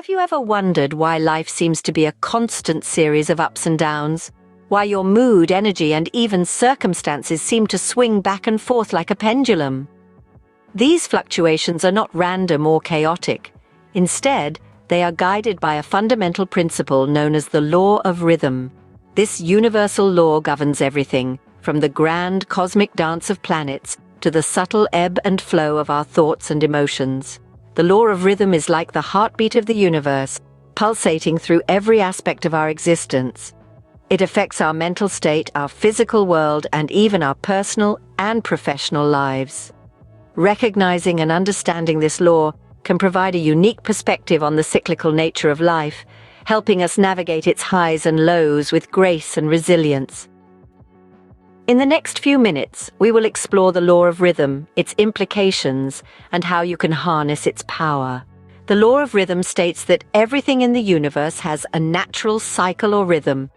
Have you ever wondered why life seems to be a constant series of ups and downs? Why your mood, energy, and even circumstances seem to swing back and forth like a pendulum? These fluctuations are not random or chaotic. Instead, they are guided by a fundamental principle known as the law of rhythm. This universal law governs everything, from the grand cosmic dance of planets to the subtle ebb and flow of our thoughts and emotions. The law of rhythm is like the heartbeat of the universe, pulsating through every aspect of our existence. It affects our mental state, our physical world, and even our personal and professional lives. Recognizing and understanding this law can provide a unique perspective on the cyclical nature of life, helping us navigate its highs and lows with grace and resilience. In the next few minutes, we will explore the law of rhythm, its implications, and how you can harness its power. The law of rhythm states that everything in the universe has a natural cycle or rhythm.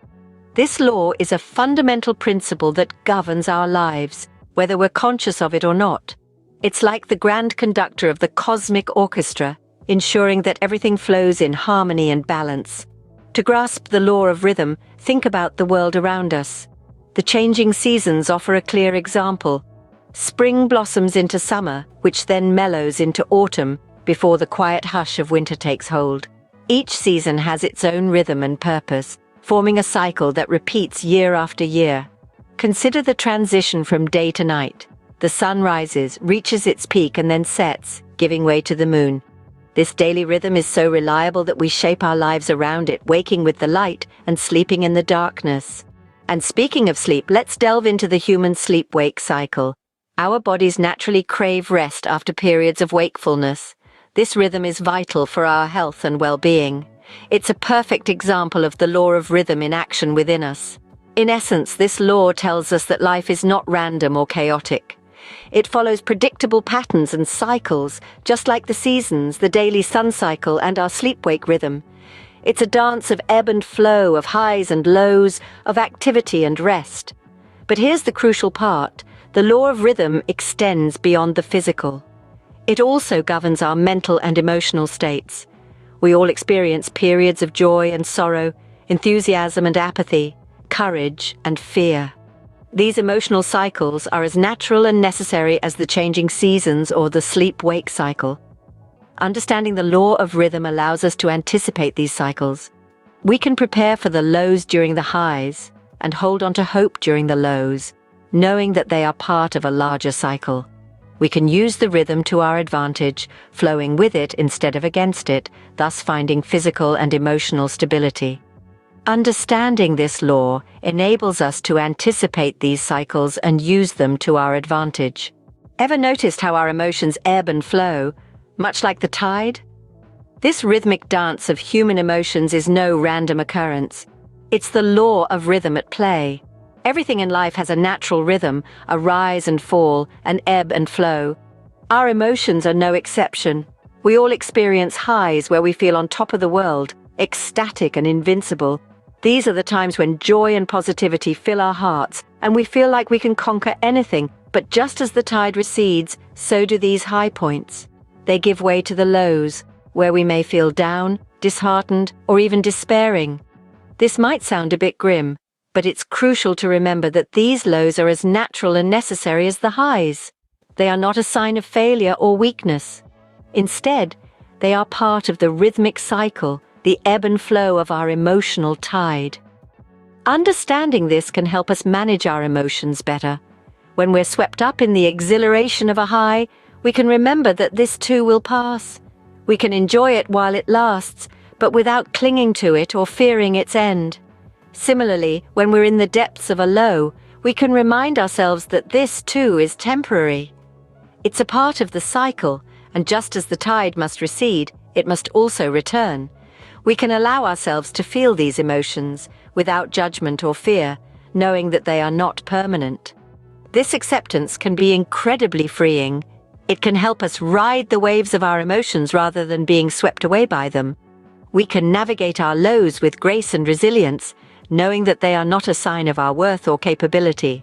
This law is a fundamental principle that governs our lives, whether we're conscious of it or not. It's like the grand conductor of the cosmic orchestra, ensuring that everything flows in harmony and balance. To grasp the law of rhythm, think about the world around us. The changing seasons offer a clear example. Spring blossoms into summer, which then mellows into autumn before the quiet hush of winter takes hold. Each season has its own rhythm and purpose, forming a cycle that repeats year after year. Consider the transition from day to night. The sun rises, reaches its peak, and then sets, giving way to the moon. This daily rhythm is so reliable that we shape our lives around it, waking with the light and sleeping in the darkness. And speaking of sleep, let's delve into the human sleep-wake cycle. Our bodies naturally crave rest after periods of wakefulness. This rhythm is vital for our health and well-being. It's a perfect example of the law of rhythm in action within us. In essence, this law tells us that life is not random or chaotic. It follows predictable patterns and cycles, just like the seasons, the daily sun cycle, and our sleep-wake rhythm. It's a dance of ebb and flow, of highs and lows, of activity and rest. But here's the crucial part. The law of rhythm extends beyond the physical. It also governs our mental and emotional states. We all experience periods of joy and sorrow, enthusiasm and apathy, courage and fear. These emotional cycles are as natural and necessary as the changing seasons or the sleep-wake cycle. Understanding the law of rhythm allows us to anticipate these cycles. We can prepare for the lows during the highs and hold on to hope during the lows, knowing that they are part of a larger cycle. We can use the rhythm to our advantage, flowing with it instead of against it, thus finding physical and emotional stability. Understanding this law enables us to anticipate these cycles and use them to our advantage. Ever noticed how our emotions ebb and flow, much like the tide? This rhythmic dance of human emotions is no random occurrence. It's the law of rhythm at play. Everything in life has a natural rhythm, a rise and fall, an ebb and flow. Our emotions are no exception. We all experience highs where we feel on top of the world, ecstatic and invincible. These are the times when joy and positivity fill our hearts, and we feel like we can conquer anything. But just as the tide recedes, so do these high points. They give way to the lows, where we may feel down, disheartened, or even despairing. This might sound a bit grim, but it's crucial to remember that these lows are as natural and necessary as the highs. They are not a sign of failure or weakness. Instead, they are part of the rhythmic cycle, the ebb and flow of our emotional tide. Understanding this can help us manage our emotions better. When we're swept up in the exhilaration of a high, we can remember that this too will pass. We can enjoy it while it lasts, but without clinging to it or fearing its end. Similarly, when we're in the depths of a low, we can remind ourselves that this too is temporary. It's a part of the cycle, and just as the tide must recede, it must also return. We can allow ourselves to feel these emotions without judgment or fear, knowing that they are not permanent. This acceptance can be incredibly freeing. It can help us ride the waves of our emotions rather than being swept away by them. We can navigate our lows with grace and resilience, knowing that they are not a sign of our worth or capability.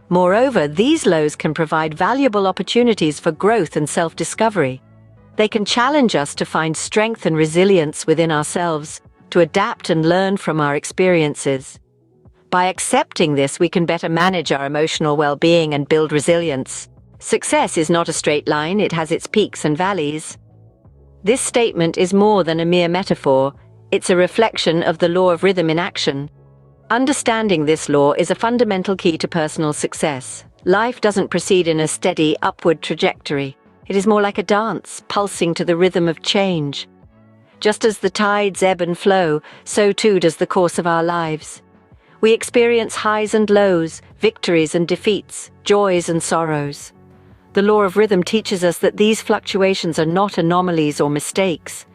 Moreover, these lows can provide valuable opportunities for growth and self-discovery. They can challenge us to find strength and resilience within ourselves, to adapt and learn from our experiences. By accepting this, we can better manage our emotional well-being and build resilience. Success is not a straight line, it has its peaks and valleys. This statement is more than a mere metaphor, it's a reflection of the law of rhythm in action. Understanding this law is a fundamental key to personal success. Life doesn't proceed in a steady, upward trajectory. It is more like a dance, pulsing to the rhythm of change. Just as the tides ebb and flow, so too does the course of our lives. We experience highs and lows, victories and defeats, joys and sorrows. The law of rhythm teaches us that these fluctuations are not anomalies or mistakes.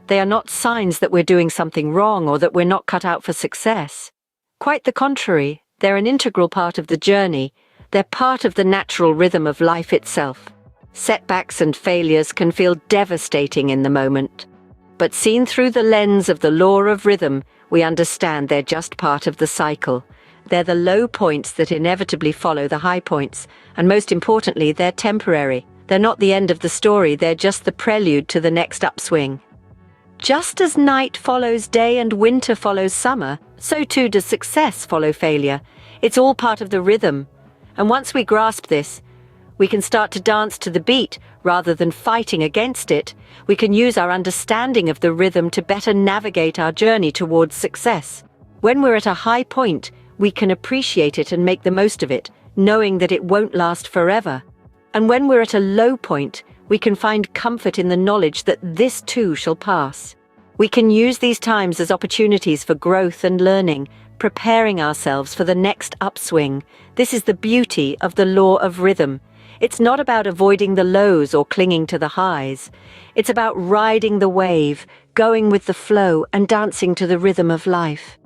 They are not signs that we're doing something wrong or that we're not cut out for success. Quite the contrary, they're an integral part of the journey. They're part of the natural rhythm of life itself. Setbacks and failures can feel devastating in the moment. But seen through the lens of the law of rhythm, we understand they're just part of the cycle. They're the low points that inevitably follow the high points, and most importantly, they're temporary. They're not the end of the story, they're just the prelude to the next upswing. Just as night follows day and winter follows summer, so too does success follow failure. It's all part of the rhythm. And once we grasp this, we can start to dance to the beat rather than fighting against it. We can use our understanding of the rhythm to better navigate our journey towards success. When we're at a high point, we can appreciate it and make the most of it, knowing that it won't last forever. And when we're at a low point, we can find comfort in the knowledge that this too shall pass. We can use these times as opportunities for growth and learning, preparing ourselves for the next upswing. This is the beauty of the law of rhythm. It's not about avoiding the lows or clinging to the highs. It's about riding the wave, going with the flow, and dancing to the rhythm of life.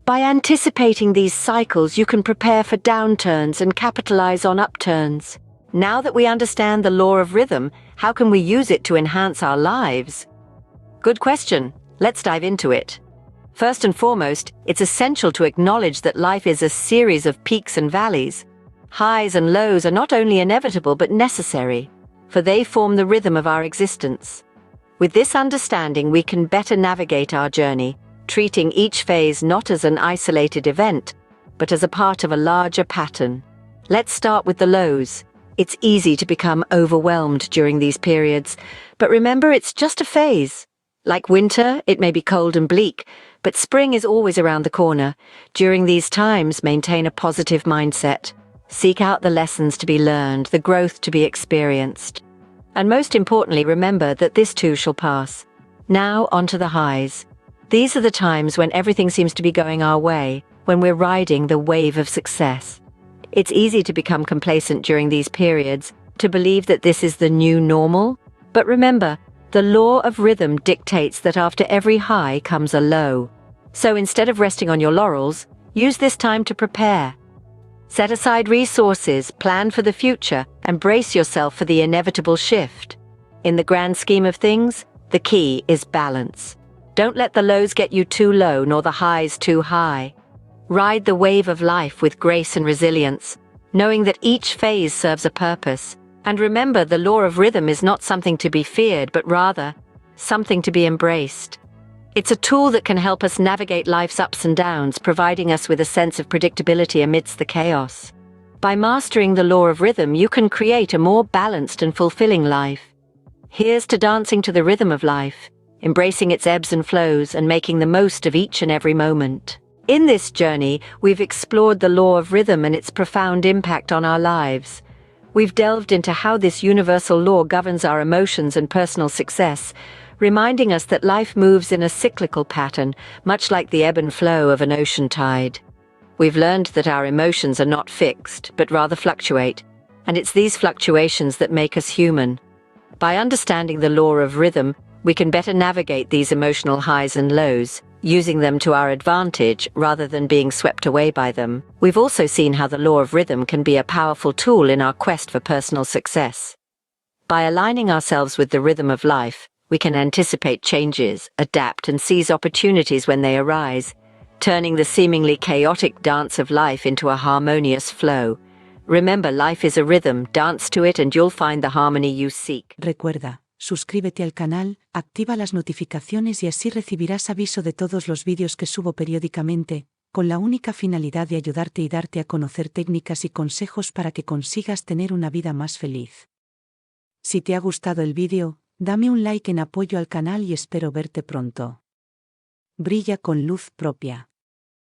By anticipating these cycles, you can prepare for downturns and capitalize on upturns. Now that we understand the law of rhythm, how can we use it to enhance our lives? Good question. Let's dive into it. First and foremost, it's essential to acknowledge that life is a series of peaks and valleys. Highs and lows are not only inevitable but necessary, for they form the rhythm of our existence. With this understanding, we can better navigate our journey, treating each phase not as an isolated event, but as a part of a larger pattern. Let's start with the lows. It's easy to become overwhelmed during these periods, but remember, it's just a phase. Like winter, it may be cold and bleak, but spring is always around the corner. During these times, maintain a positive mindset. Seek out the lessons to be learned, the growth to be experienced. And most importantly, remember that this too shall pass. Now onto the highs. These are the times when everything seems to be going our way, when we're riding the wave of success. It's easy to become complacent during these periods, to believe that this is the new normal. But remember, the law of rhythm dictates that after every high comes a low. So instead of resting on your laurels, use this time to prepare. Set aside resources, plan for the future, and brace yourself for the inevitable shift. In the grand scheme of things, the key is balance. Don't let the lows get you too low, nor the highs too high. Ride the wave of life with grace and resilience, knowing that each phase serves a purpose. And remember, the law of rhythm is not something to be feared, but rather something to be embraced. It's a tool that can help us navigate life's ups and downs, providing us with a sense of predictability amidst the chaos. By mastering the law of rhythm, you can create a more balanced and fulfilling life. Here's to dancing to the rhythm of life, embracing its ebbs and flows, and making the most of each and every moment. In this journey, we've explored the law of rhythm and its profound impact on our lives. We've delved into how this universal law governs our emotions and personal success, reminding us that life moves in a cyclical pattern, much like the ebb and flow of an ocean tide. We've learned that our emotions are not fixed, but rather fluctuate, and it's these fluctuations that make us human. By understanding the law of rhythm, we can better navigate these emotional highs and lows, using them to our advantage rather than being swept away by them. We've also seen how the law of rhythm can be a powerful tool in our quest for personal success. By aligning ourselves with the rhythm of life, we can anticipate changes, adapt, and seize opportunities when they arise, turning the seemingly chaotic dance of life into a harmonious flow. Remember, life is a rhythm. Dance to it and you'll find the harmony you seek. Recuerda, suscríbete al canal, activa las notificaciones y así recibirás aviso de todos los vídeos que subo periódicamente, con la única finalidad de ayudarte y darte a conocer técnicas y consejos para que consigas tener una vida más feliz. Si te ha gustado el vídeo, dame un like en apoyo al canal y espero verte pronto. Brilla con luz propia.